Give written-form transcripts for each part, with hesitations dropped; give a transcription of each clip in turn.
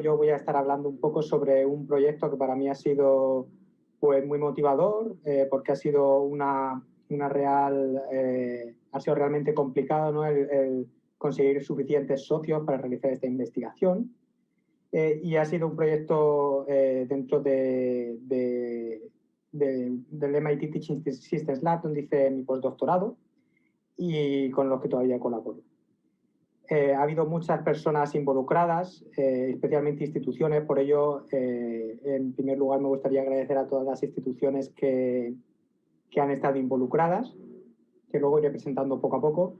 Yo voy a estar hablando un poco sobre un proyecto que para mí ha sido pues, muy motivador, porque ha sido ha sido realmente complicado, ¿no? el conseguir suficientes socios para realizar esta investigación. Y ha sido un proyecto dentro del MIT Teaching Systems Lab, donde hice mi postdoctorado y con los que todavía colaboro. Ha habido muchas personas involucradas, especialmente instituciones, por ello, en primer lugar, me gustaría agradecer a todas las instituciones que han estado involucradas, que luego iré presentando poco a poco.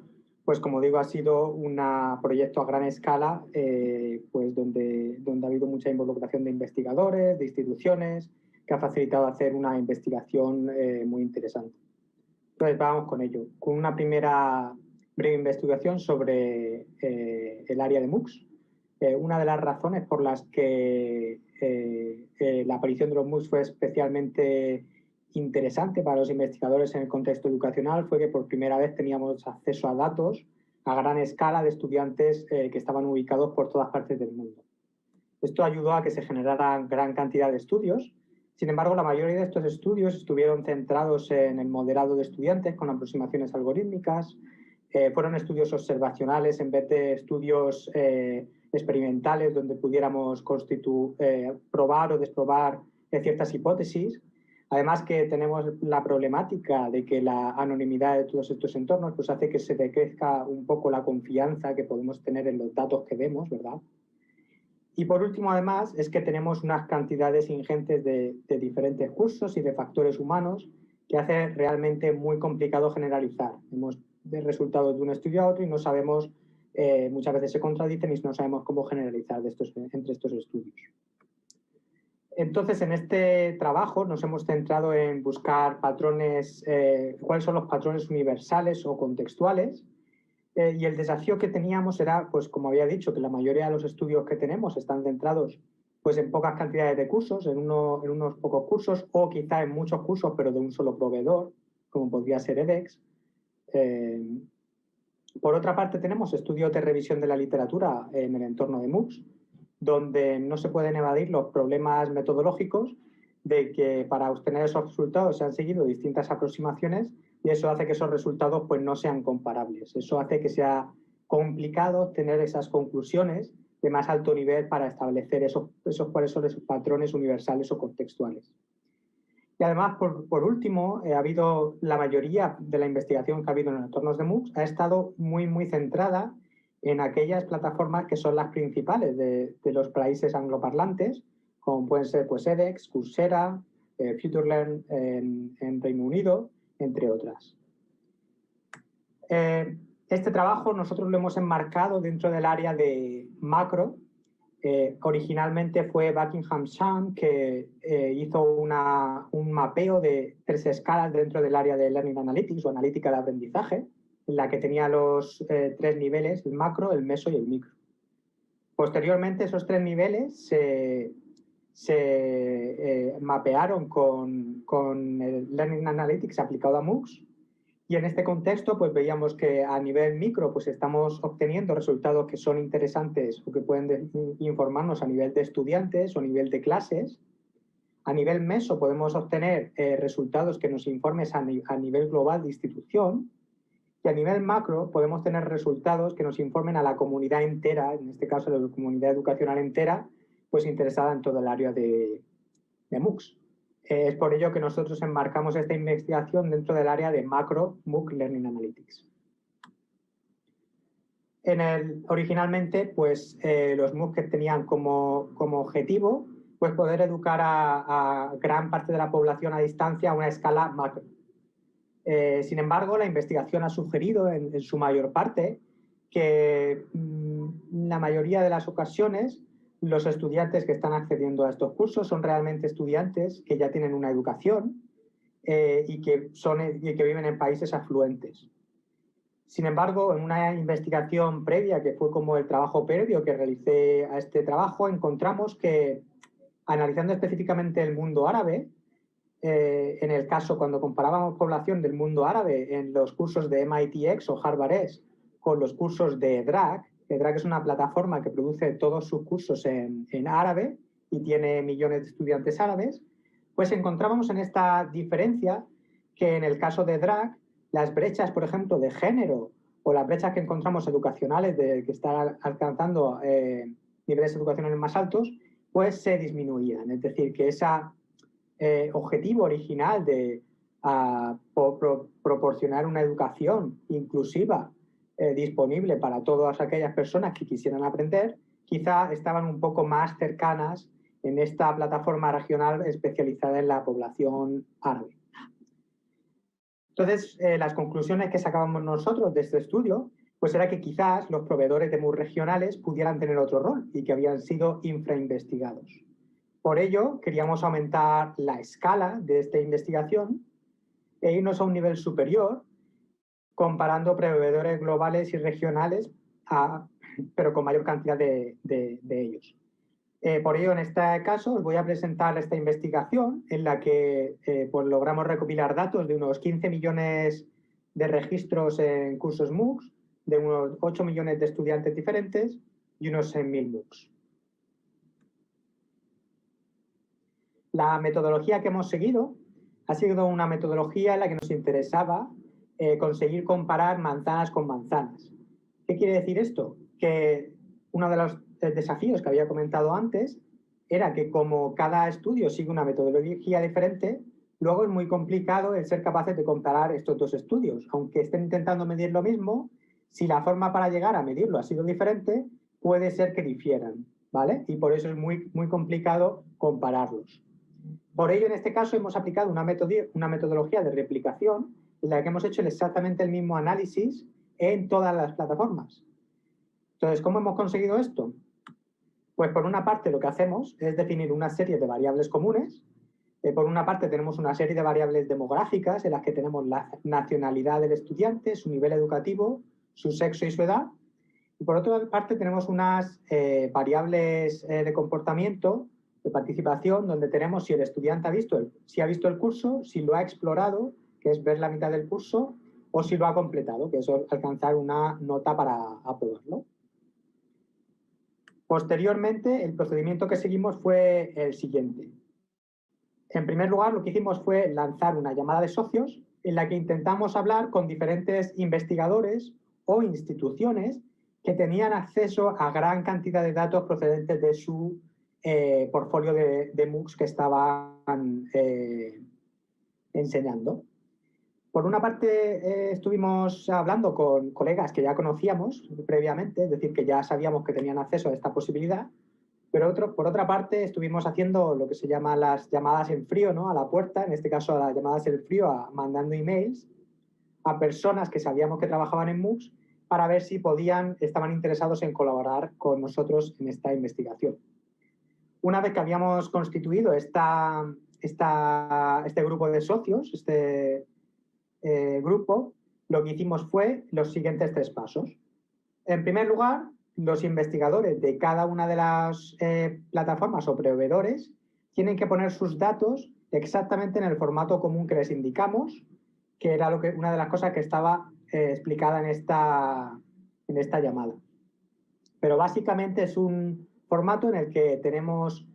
Pues como digo, ha sido un proyecto a gran escala, pues donde ha habido mucha involucración de investigadores, de instituciones, que ha facilitado hacer una investigación muy interesante. Entonces vamos con ello, con una primera breve investigación sobre el área de MOOCs. Una de las razones por las que la aparición de los MOOCs fue especialmente interesante para los investigadores en el contexto educacional fue que por primera vez teníamos acceso a datos a gran escala de estudiantes que estaban ubicados por todas partes del mundo. Esto ayudó a que se generara gran cantidad de estudios. Sin embargo, la mayoría de estos estudios estuvieron centrados en el moderado de estudiantes con aproximaciones algorítmicas, fueron estudios observacionales en vez de estudios experimentales donde pudiéramos probar o desprobar ciertas hipótesis. Además que tenemos la problemática de que la anonimidad de todos estos entornos pues hace que se decrezca un poco la confianza que podemos tener en los datos que vemos, ¿verdad? Y por último, además, es que tenemos unas cantidades ingentes de diferentes cursos y de factores humanos que hace realmente muy complicado generalizar. Hemos de resultados de un estudio a otro y no sabemos, muchas veces se contradicen y no sabemos cómo generalizar entre estos estudios. Entonces, en este trabajo nos hemos centrado en buscar patrones, cuáles son los patrones universales o contextuales. Y el desafío que teníamos era, pues como había dicho, que la mayoría de los estudios que tenemos están centrados pues, en pocas cantidades de cursos, en unos pocos cursos, o quizá en muchos cursos, pero de un solo proveedor, como podría ser edX. Por otra parte, tenemos estudios de revisión de la literatura en el entorno de MOOCs, donde no se pueden evadir los problemas metodológicos de que para obtener esos resultados se han seguido distintas aproximaciones y eso hace que esos resultados pues, no sean comparables. Eso hace que sea complicado obtener esas conclusiones de más alto nivel para establecer cuáles son esos patrones universales o contextuales. Y además, por último, ha habido la mayoría de la investigación que ha habido en entornos de MOOCs ha estado muy centrada en aquellas plataformas que son las principales de los países angloparlantes, como pueden ser pues, edX, Coursera, FutureLearn en Reino Unido, entre otras. Este trabajo nosotros lo hemos enmarcado dentro del área de macro. Originalmente fue Buckingham Shand que hizo un mapeo de 3 escalas dentro del área de Learning Analytics o analítica de aprendizaje, en la que tenía los 3 niveles, el macro, el meso y el micro. Posteriormente, esos 3 niveles se mapearon con el Learning Analytics aplicado a MOOCs. Y en este contexto, pues veíamos que a nivel micro, pues estamos obteniendo resultados que son interesantes o que pueden informarnos a nivel de estudiantes o a nivel de clases. A nivel meso podemos obtener resultados que nos informen a nivel global de institución. Y a nivel macro podemos tener resultados que nos informen a la comunidad entera, en este caso la comunidad educacional entera, pues interesada en todo el área de MOOCs. Es por ello que nosotros enmarcamos esta investigación dentro del área de macro MOOC Learning Analytics. Originalmente, pues, los MOOC que tenían como objetivo pues, poder educar a gran parte de la población a distancia a una escala macro. Sin embargo, la investigación ha sugerido en su mayor parte que en la mayoría de las ocasiones los estudiantes que están accediendo a estos cursos son realmente estudiantes que ya tienen una educación y que viven en países afluentes. Sin embargo, en una investigación previa, que fue como el trabajo previo que realicé a este trabajo, encontramos que, analizando específicamente el mundo árabe, en el caso cuando comparábamos población del mundo árabe en los cursos de MITx o HarvardX con los cursos de DRAC, DRAC es una plataforma que produce todos sus cursos en árabe y tiene millones de estudiantes árabes, pues encontrábamos en esta diferencia que en el caso de DRAC, las brechas, por ejemplo, de género o las brechas que encontramos educacionales de que están alcanzando niveles educacionales más altos, pues se disminuían. Es decir, que ese objetivo original de proporcionar una educación inclusiva disponible para todas aquellas personas que quisieran aprender, quizá estaban un poco más cercanas en esta plataforma regional especializada en la población árabe. Entonces, las conclusiones que sacábamos nosotros de este estudio, pues era que quizás los proveedores de MOOC regionales pudieran tener otro rol y que habían sido infrainvestigados. Por ello, queríamos aumentar la escala de esta investigación e irnos a un nivel superior, comparando proveedores globales y regionales, pero con mayor cantidad de ellos. Por ello, en este caso, os voy a presentar esta investigación en la que pues logramos recopilar datos de unos 15 millones de registros en cursos MOOCs, de unos 8 millones de estudiantes diferentes y unos 100.000 MOOCs. La metodología que hemos seguido ha sido una metodología en la que nos interesaba conseguir comparar manzanas con manzanas. ¿Qué quiere decir esto? Que uno de los desafíos que había comentado antes era que como cada estudio sigue una metodología diferente, luego es muy complicado el ser capaces de comparar estos dos estudios. Aunque estén intentando medir lo mismo, si la forma para llegar a medirlo ha sido diferente, puede ser que difieran, ¿vale? Y por eso es muy complicado compararlos. Por ello, en este caso, hemos aplicado una metodología de replicación en la que hemos hecho exactamente el mismo análisis en todas las plataformas. Entonces, ¿cómo hemos conseguido esto? Pues por una parte lo que hacemos es definir una serie de variables comunes. Por una parte tenemos una serie de variables demográficas en las que tenemos la nacionalidad del estudiante, su nivel educativo, su sexo y su edad. Y por otra parte tenemos unas variables de comportamiento, de participación, donde tenemos si el estudiante ha visto el curso, si lo ha explorado, que es ver la mitad del curso, o si lo ha completado, que es alcanzar una nota para aprobarlo. Posteriormente, el procedimiento que seguimos fue el siguiente. En primer lugar, lo que hicimos fue lanzar una llamada de socios en la que intentamos hablar con diferentes investigadores o instituciones que tenían acceso a gran cantidad de datos procedentes de su portfolio de MOOCs que estaban enseñando. Por una parte, estuvimos hablando con colegas que ya conocíamos previamente, es decir, que ya sabíamos que tenían acceso a esta posibilidad, pero por otra parte estuvimos haciendo lo que se llama las llamadas en frío, ¿no? A la puerta, en este caso las llamadas en frío, mandando emails a personas que sabíamos que trabajaban en MOOCs para ver si estaban interesados en colaborar con nosotros en esta investigación. Una vez que habíamos constituido este grupo de socios, grupo, lo que hicimos fue los siguientes 3 pasos. En primer lugar, los investigadores de cada una de las plataformas o proveedores tienen que poner sus datos exactamente en el formato común que les indicamos, que era una de las cosas que estaba explicada en esta llamada. Pero básicamente es un formato en el que tenemos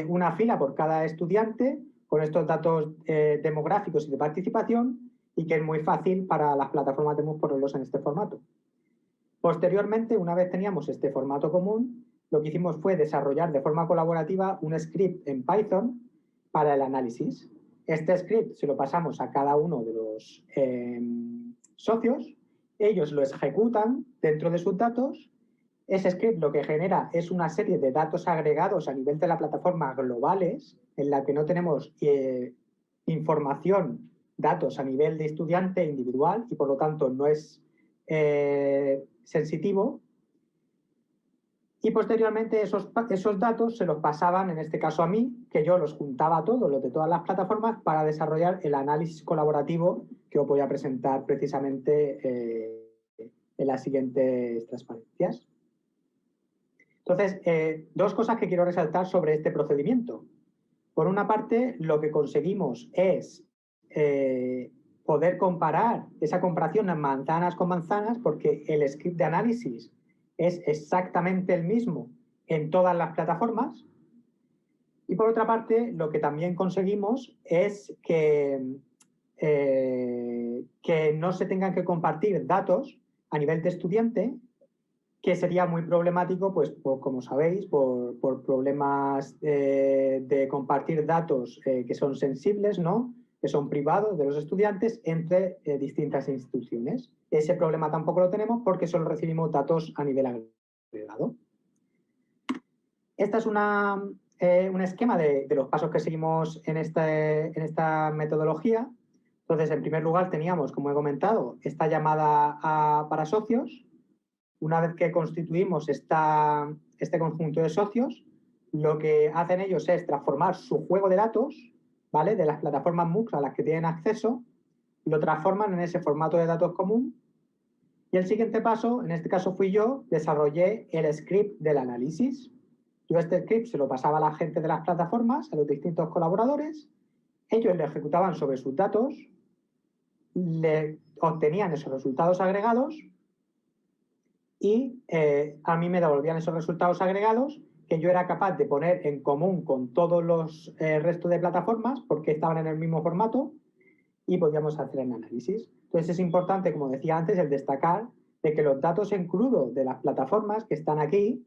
una fila por cada estudiante con estos datos demográficos y de participación, y que es muy fácil para las plataformas de MOOC ponerlos en este formato. Posteriormente, una vez teníamos este formato común, lo que hicimos fue desarrollar de forma colaborativa un script en Python para el análisis. Este script se lo pasamos a cada uno de los socios, ellos lo ejecutan dentro de sus datos. Ese script lo que genera es una serie de datos agregados a nivel de la plataforma globales, en la que no tenemos información, datos a nivel de estudiante individual y por lo tanto no es sensitivo. Y posteriormente esos datos se los pasaban, en este caso a mí, que yo los juntaba todos, los de todas las plataformas, para desarrollar el análisis colaborativo que os voy a presentar precisamente en las siguientes transparencias. Entonces, 2 cosas que quiero resaltar sobre este procedimiento. Por una parte, lo que conseguimos es poder comparar esa comparación en manzanas con manzanas, porque el script de análisis es exactamente el mismo en todas las plataformas. Y por otra parte, lo que también conseguimos es que no se tengan que compartir datos a nivel de estudiante, que sería muy problemático, pues como sabéis, por problemas de compartir datos que son sensibles, ¿no? Que son privados de los estudiantes entre distintas instituciones. Ese problema tampoco lo tenemos porque solo recibimos datos a nivel agregado. Esta es un esquema de los pasos que seguimos en esta metodología. Entonces, en primer lugar, teníamos, como he comentado, esta llamada para socios. Una vez que constituimos este conjunto de socios, lo que hacen ellos es transformar su juego de datos, ¿vale? De las plataformas MOOC a las que tienen acceso, lo transforman en ese formato de datos común. Y el siguiente paso, en este caso fui yo, desarrollé el script del análisis. Yo este script se lo pasaba a la gente de las plataformas, a los distintos colaboradores, ellos lo ejecutaban sobre sus datos, le obtenían esos resultados agregados y a mí me devolvían esos resultados agregados que yo era capaz de poner en común con todos los restos de plataformas porque estaban en el mismo formato y podíamos hacer el análisis. Entonces es importante, como decía antes, el destacar de que los datos en crudo de las plataformas que están aquí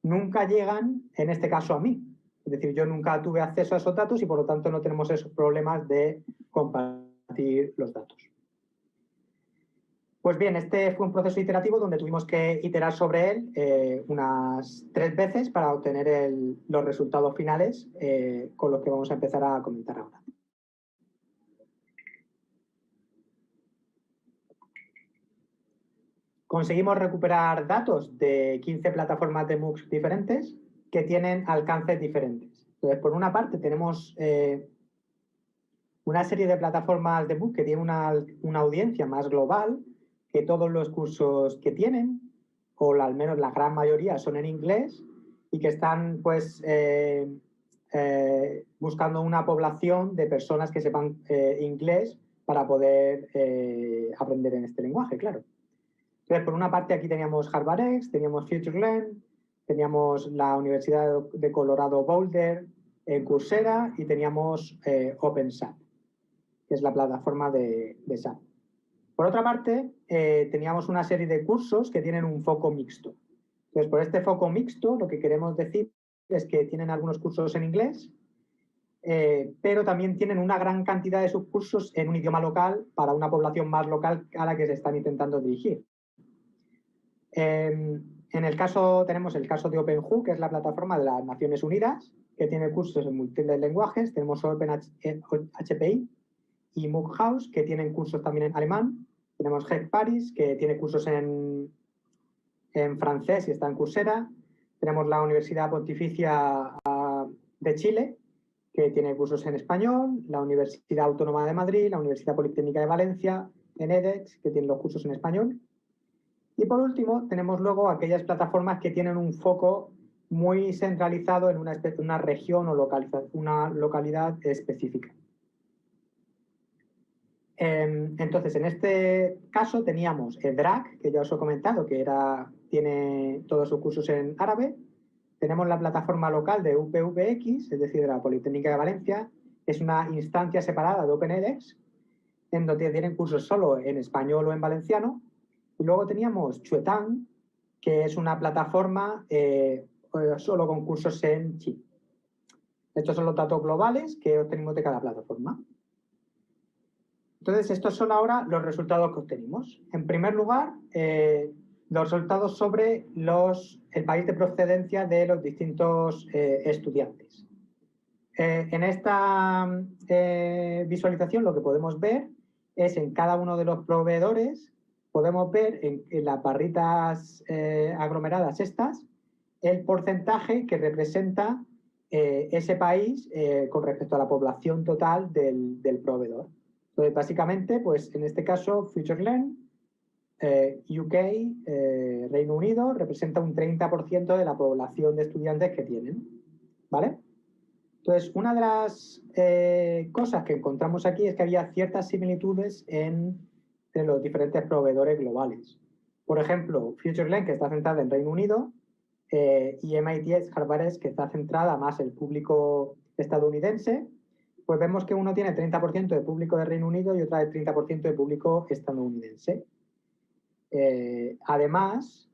nunca llegan, en este caso, a mí. Es decir, yo nunca tuve acceso a esos datos y por lo tanto no tenemos esos problemas de compartir los datos. Pues bien, este fue un proceso iterativo donde tuvimos que iterar sobre él unas 3 veces para obtener los resultados finales con los que vamos a empezar a comentar ahora. Conseguimos recuperar datos de 15 plataformas de MOOCs diferentes que tienen alcances diferentes. Entonces, por una parte, tenemos una serie de plataformas de MOOC que tienen una audiencia más global, que todos los cursos que tienen, o al menos la gran mayoría, son en inglés y que están pues buscando una población de personas que sepan inglés para poder aprender en este lenguaje, claro. Entonces, por una parte aquí teníamos HarvardX, teníamos FutureLearn, teníamos la Universidad de Colorado Boulder en Coursera y teníamos OpenSAP, que es la plataforma de SAP. Por otra parte, teníamos una serie de cursos que tienen un foco mixto. Entonces, por este foco mixto, lo que queremos decir es que tienen algunos cursos en inglés, pero también tienen una gran cantidad de subcursos en un idioma local para una población más local a la que se están intentando dirigir. En el caso, tenemos el caso de OpenHU, que es la plataforma de las Naciones Unidas, que tiene cursos en múltiples lenguajes. Tenemos OpenHPI y MOOC House, que tienen cursos también en alemán. Tenemos Hack Paris, que tiene cursos en francés y está en Coursera. Tenemos la Universidad Pontificia de Chile, que tiene cursos en español. La Universidad Autónoma de Madrid, la Universidad Politécnica de Valencia, en edX, que tienen los cursos en español. Y por último, tenemos luego aquellas plataformas que tienen un foco muy centralizado en una región o una localidad específica. Entonces, en este caso teníamos el DRAC, que ya os he comentado, que tiene todos sus cursos en árabe. Tenemos la plataforma local de UPVX, es decir, de la Politécnica de Valencia. Es una instancia separada de OpenEdX, en donde tienen cursos solo en español o en valenciano. Y luego teníamos Chuetang, que es una plataforma solo con cursos en chino. Estos son los datos globales que obtenimos de cada plataforma. Entonces, estos son ahora los resultados que obtenimos. En primer lugar, los resultados sobre el país de procedencia de los distintos estudiantes. En esta visualización lo que podemos ver es en cada uno de los proveedores, podemos ver en las barritas aglomeradas estas, el porcentaje que representa ese país con respecto a la población total del proveedor. Entonces, básicamente, pues en este caso, FutureLearn, UK, Reino Unido, representa un 30% de la población de estudiantes que tienen, ¿vale? Entonces, una de las cosas que encontramos aquí es que había ciertas similitudes entre los diferentes proveedores globales. Por ejemplo, FutureLearn, que está centrada en Reino Unido, y MIT Harvard, que está centrada más en el público estadounidense, pues vemos que uno tiene 30% de público de Reino Unido y otra de 30% de público estadounidense. Además,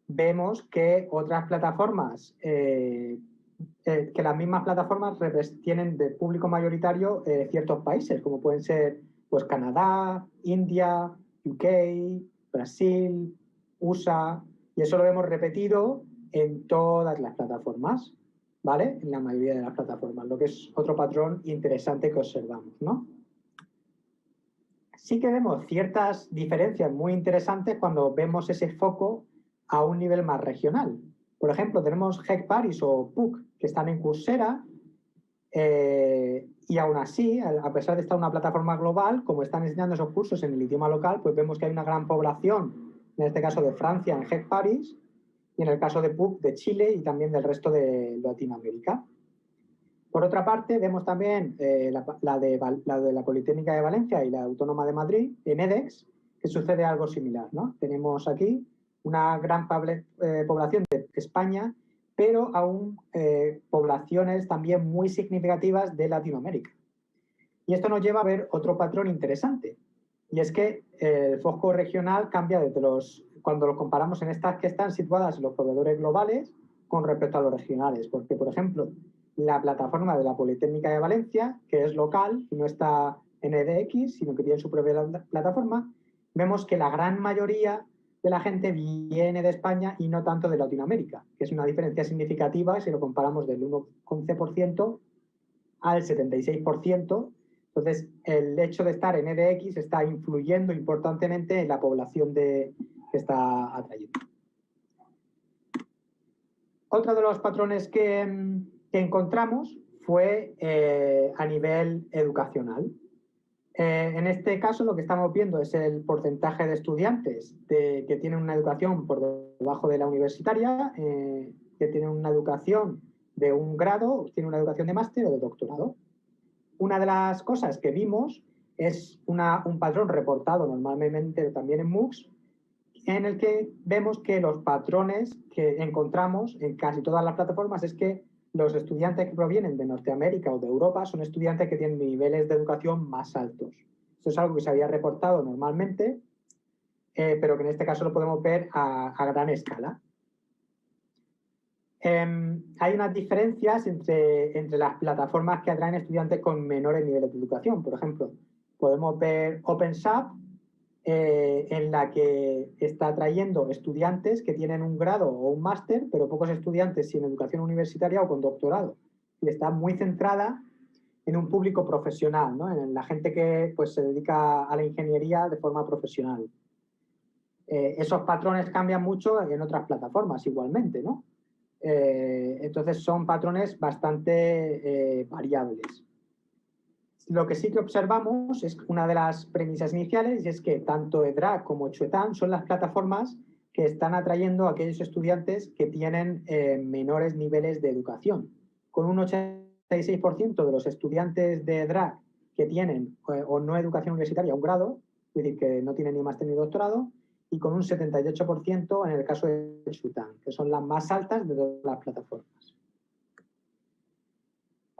vemos que otras plataformas, que las mismas plataformas tienen de público mayoritario ciertos países, como pueden ser pues, Canadá, India, UK, Brasil, USA, y eso lo hemos repetido en todas las plataformas, ¿vale? En la mayoría de las plataformas, lo que es otro patrón interesante que observamos, ¿no? Sí que vemos ciertas diferencias muy interesantes cuando vemos ese foco a un nivel más regional. Por ejemplo, tenemos Hackparis o PUC que están en Coursera y aún así, a pesar de estar en una plataforma global, como están enseñando esos cursos en el idioma local, pues vemos que hay una gran población, en este caso de Francia, en Hackparis, y en el caso de PUC de Chile y también del resto de Latinoamérica. Por otra parte, vemos también la de la Politécnica de Valencia y la Autónoma de Madrid, en edX, que sucede algo similar, ¿no? Tenemos aquí una gran población de España, pero aún poblaciones también muy significativas de Latinoamérica. Y esto nos lleva a ver otro patrón interesante, y es que el foco regional cambia cuando lo comparamos en estas que están situadas en los proveedores globales con respecto a los regionales, porque, por ejemplo, la plataforma de la Politécnica de Valencia, que es local y no está en edX, sino que tiene su propia plataforma, vemos que la gran mayoría de la gente viene de España y no tanto de Latinoamérica, que es una diferencia significativa si lo comparamos del 1,11% al 76%. Entonces, el hecho de estar en edX está influyendo importantemente en la población que está atrayendo. Otro de los patrones que encontramos fue a nivel educacional. En este caso, lo que estamos viendo es el porcentaje de estudiantes que tienen una educación por debajo de la universitaria, que tienen una educación de un grado, tienen una educación de máster o de doctorado. Una de las cosas que vimos es un patrón reportado normalmente también en MOOCs, en el que vemos que los patrones que encontramos en casi todas las plataformas es que los estudiantes que provienen de Norteamérica o de Europa son estudiantes que tienen niveles de educación más altos. Esto es algo que se había reportado normalmente, pero que en este caso lo podemos ver a gran escala. Hay unas diferencias entre las plataformas que atraen estudiantes con menores niveles de educación. Por ejemplo, podemos ver OpenShop, en la que está atrayendo estudiantes que tienen un grado o un máster, pero pocos estudiantes sin educación universitaria o con doctorado. Y está muy centrada en un público profesional, ¿no? En la gente que pues, se dedica a la ingeniería de forma profesional. Esos patrones cambian mucho en otras plataformas igualmente, ¿no? Entonces son patrones bastante variables. Lo que sí que observamos es una de las premisas iniciales, y es que tanto EDRAC como Chuetan son las plataformas que están atrayendo a aquellos estudiantes que tienen menores niveles de educación. Con un 86% de los estudiantes de EDRAC que tienen o no educación universitaria, un grado, es decir, que no tienen ni máster ni doctorado, y con un 78% en el caso de Chuetan, que son las más altas de todas las plataformas.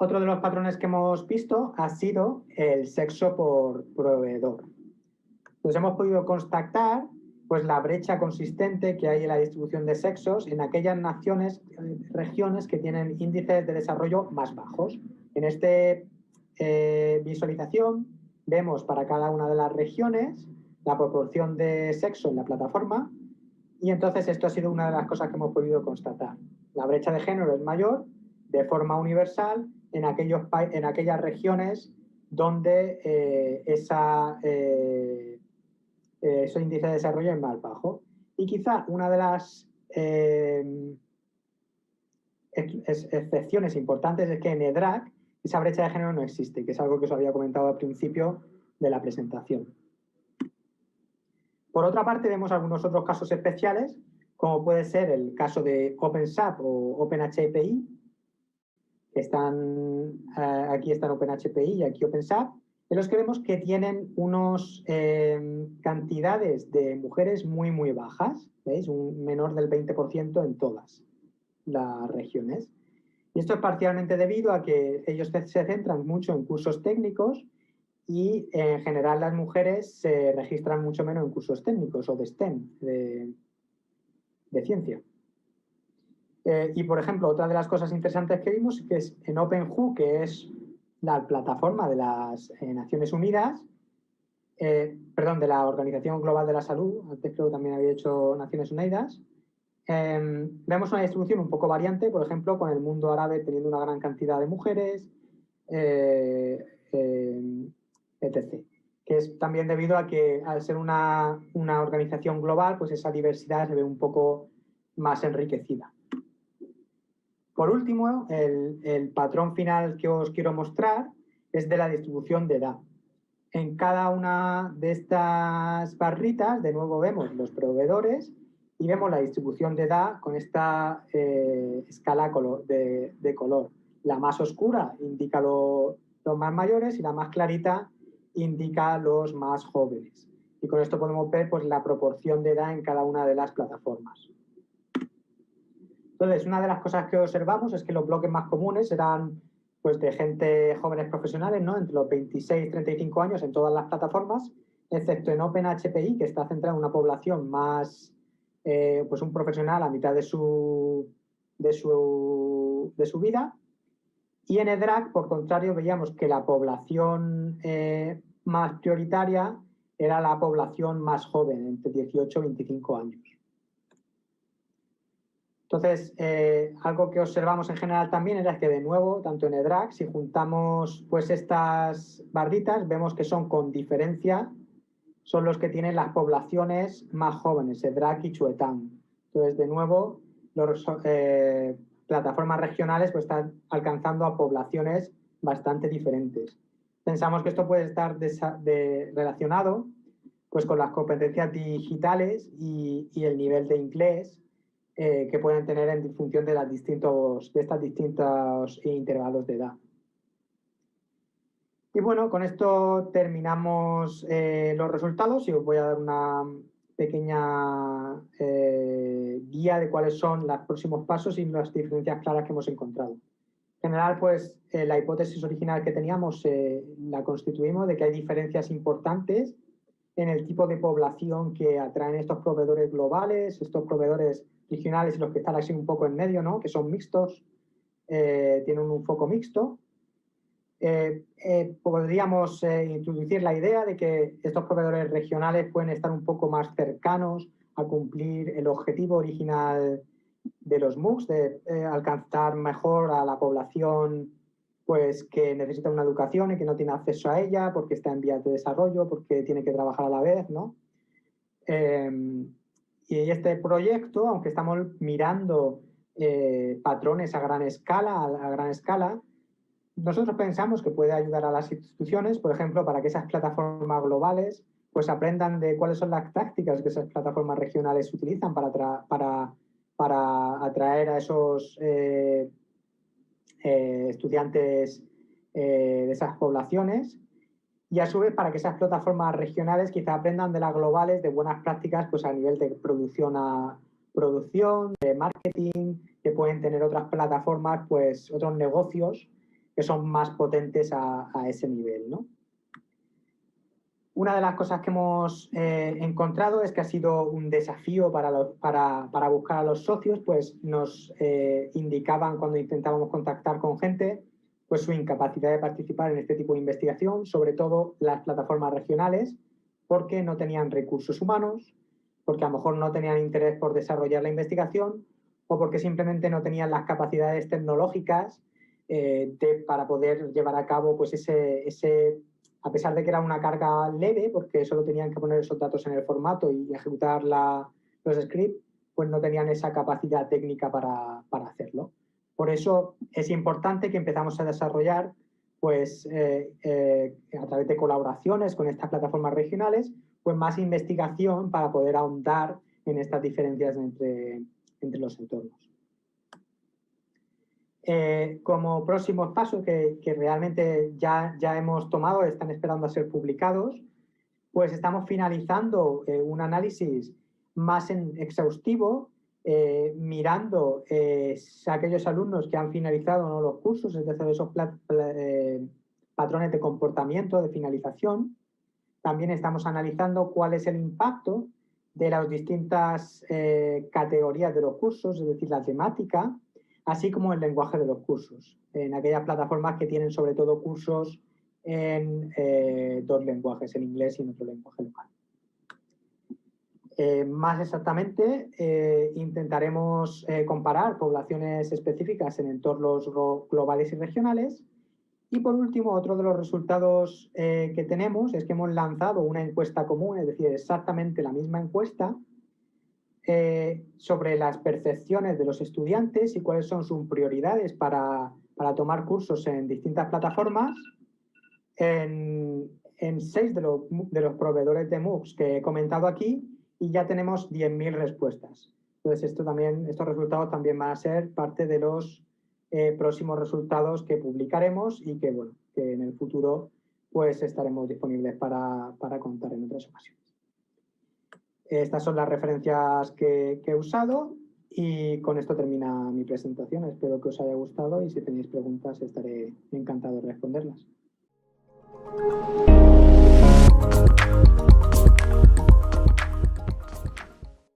Otro de los patrones que hemos visto ha sido el sexo por proveedor. Pues hemos podido constatar pues, la brecha consistente que hay en la distribución de sexos en aquellas regiones que tienen índices de desarrollo más bajos. En esta visualización vemos para cada una de las regiones la proporción de sexo en la plataforma, y entonces esto ha sido una de las cosas que hemos podido constatar. La brecha de género es mayor de forma universal en aquellas regiones donde ese índice de desarrollo es más bajo. Y quizá una de las excepciones importantes es que en EDRAC esa brecha de género no existe, que es algo que os había comentado al principio de la presentación. Por otra parte, vemos algunos otros casos especiales, como puede ser el caso de OpenShop o OpenHPI, que aquí están OpenHPI y aquí OpenShop, en los que vemos que tienen unas cantidades de mujeres muy, muy bajas, ¿veis? Un menor del 20% en todas las regiones. Y esto es parcialmente debido a que ellos se centran mucho en cursos técnicos y en general las mujeres se registran mucho menos en cursos técnicos o de STEM, de ciencia. Y por ejemplo, otra de las cosas interesantes que vimos que es en OpenWho, que es la plataforma de las Naciones Unidas, perdón, de la Organización Global de la Salud, antes creo que también había hecho Naciones Unidas, vemos una distribución un poco variante, por ejemplo, con el mundo árabe teniendo una gran cantidad de mujeres, etc. Que es también debido a que al ser una organización global, pues esa diversidad se ve un poco más enriquecida. Por último, el patrón final que os quiero mostrar es de la distribución de edad. En cada una de estas barritas, de nuevo vemos los proveedores y vemos la distribución de edad con esta escala de color. La más oscura indica los más mayores y la más clarita indica los más jóvenes. Y con esto podemos ver pues, la proporción de edad en cada una de las plataformas. Entonces, una de las cosas que observamos es que los bloques más comunes eran pues, de gente jóvenes profesionales, ¿no? Entre los 26 y 35 años en todas las plataformas, excepto en OpenHPI, que está centrada en una población más, pues un profesional a mitad de su vida. Y en EDRAC, por contrario, veíamos que la población más prioritaria era la población más joven, entre 18 y 25 años. Entonces, algo que observamos en general también era que, de nuevo, tanto en EDRAC, si juntamos pues, estas barritas, vemos que son con diferencia, son los que tienen las poblaciones más jóvenes, EDRAC y Chuetan. Entonces, de nuevo, las plataformas regionales pues, están alcanzando a poblaciones bastante diferentes. Pensamos que esto puede estar relacionado pues, con las competencias digitales y el nivel de inglés que pueden tener en función de estos distintos intervalos de edad. Y bueno, con esto terminamos los resultados y os voy a dar una pequeña guía de cuáles son los próximos pasos y las diferencias claras que hemos encontrado. En general, pues la hipótesis original que teníamos la constituimos de que hay diferencias importantes en el tipo de población que atraen estos proveedores globales, estos proveedores regionales y los que están así un poco en medio, ¿no? Que son mixtos, tienen un foco mixto. Podríamos introducir la idea de que estos proveedores regionales pueden estar un poco más cercanos a cumplir el objetivo original de los MOOCs, de alcanzar mejor a la población pues, que necesita una educación y que no tiene acceso a ella porque está en vías de desarrollo, porque tiene que trabajar a la vez, ¿no? Y este proyecto, aunque estamos mirando patrones a gran escala, nosotros pensamos que puede ayudar a las instituciones, por ejemplo, para que esas plataformas globales pues aprendan de cuáles son las tácticas que esas plataformas regionales utilizan para atraer a esos estudiantes de esas poblaciones y a su vez para que esas plataformas regionales quizá aprendan de las globales de buenas prácticas pues a nivel de producción, de marketing, que pueden tener otras plataformas, pues otros negocios que son más potentes a ese nivel, ¿no? Una de las cosas que hemos encontrado es que ha sido un desafío para buscar a los socios, pues nos indicaban cuando intentábamos contactar con gente, pues su incapacidad de participar en este tipo de investigación, sobre todo las plataformas regionales, porque no tenían recursos humanos, porque a lo mejor no tenían interés por desarrollar la investigación o porque simplemente no tenían las capacidades tecnológicas para poder llevar a cabo pues a pesar de que era una carga leve, porque solo tenían que poner esos datos en el formato y ejecutar los scripts, pues no tenían esa capacidad técnica para hacerlo. Por eso es importante que empezamos a desarrollar, pues, a través de colaboraciones con estas plataformas regionales, pues más investigación para poder ahondar en estas diferencias entre los entornos. Como próximos pasos que realmente ya hemos tomado, están esperando a ser publicados, pues estamos finalizando un análisis más exhaustivo, mirando a aquellos alumnos que han finalizado ¿no? los cursos, es decir, esos patrones de comportamiento de finalización. También estamos analizando cuál es el impacto de las distintas categorías de los cursos, es decir, la temática, así como el lenguaje de los cursos, en aquellas plataformas que tienen sobre todo cursos en dos lenguajes, en inglés y en otro lenguaje local. Más exactamente, intentaremos comparar poblaciones específicas en entornos globales y regionales. Y por último, otro de los resultados que tenemos es que hemos lanzado una encuesta común, es decir, exactamente la misma encuesta, sobre las percepciones de los estudiantes y cuáles son sus prioridades para tomar cursos en distintas plataformas en 6 de los proveedores de MOOCs que he comentado aquí, y ya tenemos 10.000 respuestas. Entonces, estos resultados también van a ser parte de los próximos resultados que publicaremos y que, bueno, que en el futuro pues estaremos disponibles para contar en otras ocasiones. Estas son las referencias que he usado y con esto termina mi presentación. Espero que os haya gustado y si tenéis preguntas estaré encantado de responderlas.